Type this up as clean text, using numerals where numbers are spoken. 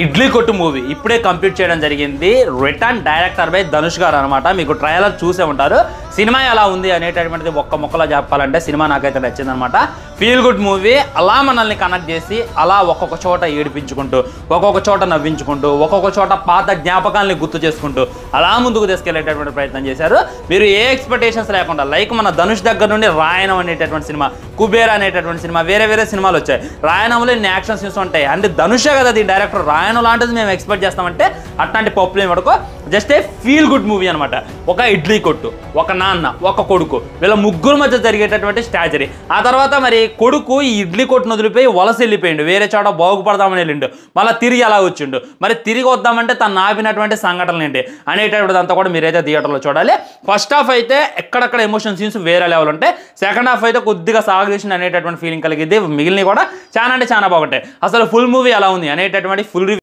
ఇడ్లీ కొట్టు మూవీ ఇప్పుడే కంప్లీట్ చేయడం జరిగింది. రిటర్న్ డైరెక్టర్ బై ధనుష్ గారు అనమాట. మీకు ట్రైలర్ చూసే ఉంటారు. సినిమా ఎలా ఉంది అనేటటువంటిది ఒక్క మొక్కలో చెప్పాలంటే సినిమా నాకైతే నచ్చింది అనమాట. Feel good movie. అలా మనల్ని కనెక్ట్ చేసి అలా ఒక్కొక్క చోట ఏడిపించుకుంటూ, ఒక్కొక్క చోట నవ్వించుకుంటూ, ఒక్కొక్క చోట పాత జ్ఞాపకాలని గుర్తు చేసుకుంటూ అలా ముందుకు తీసుకెళ్లేటటువంటి ప్రయత్నం చేశారు. మీరు ఏ ఎక్స్పెక్టేషన్స్ లేకుండా, లైక్ మన ధనుష్ దగ్గర నుండి రాయణం అనేటటువంటి సినిమా, కుబేర్ అనేటటువంటి సినిమా, వేరే వేరే సినిమాలు వచ్చాయి. రాయణంలో ఇన్ని యాక్షన్ సీన్స్ ఉంటాయి. అంటే ధనుషే కదా దీని డైరెక్టర్. రాయణం లాంటిది మేము ఎక్స్పెక్ట్ చేస్తామంటే అట్లాంటి పప్పులు ఏమి పడుకో. Just a feel good movie అనమాట. ఒక ఇడ్లీ కొట్టు, ఒక నాన్న, ఒక కొడుకు, వీళ్ళ ముగ్గురు మధ్య జరిగేటటువంటి స్ట్రాటజీ. ఆ తర్వాత మరి కొడుకు ఈ ఇడ్లీ కొట్టును వదిలిపోయి వలస వెళ్ళిపోయిండు, వేరే చోట బాగుపడదామని వెళ్ళిండు. మళ్ళీ తిరిగి అలా వచ్చిండు. మరి తిరిగి వద్దామంటే తను ఆపినటువంటి సంఘటనలు ఏంటి అనేటటువంటి అంతా కూడా మీరైతే థియేటర్లో చూడాలి. ఫస్ట్ హాఫ్ అయితే ఎక్కడెక్కడ ఎమోషన్ సీన్స్ వేరే లెవెల్ ఉంటాయి. సెకండ్ హాఫ్ అయితే కొద్దిగా సాగదీసిన అనేటటువంటి ఫీలింగ్ కలిగిద్ది. మిగిలినవి కూడా చాలా అంటే చాలా బాగుంటాయి. అసలు ఫుల్ మూవీ ఎలా ఉంది అనేటటువంటి ఫుల్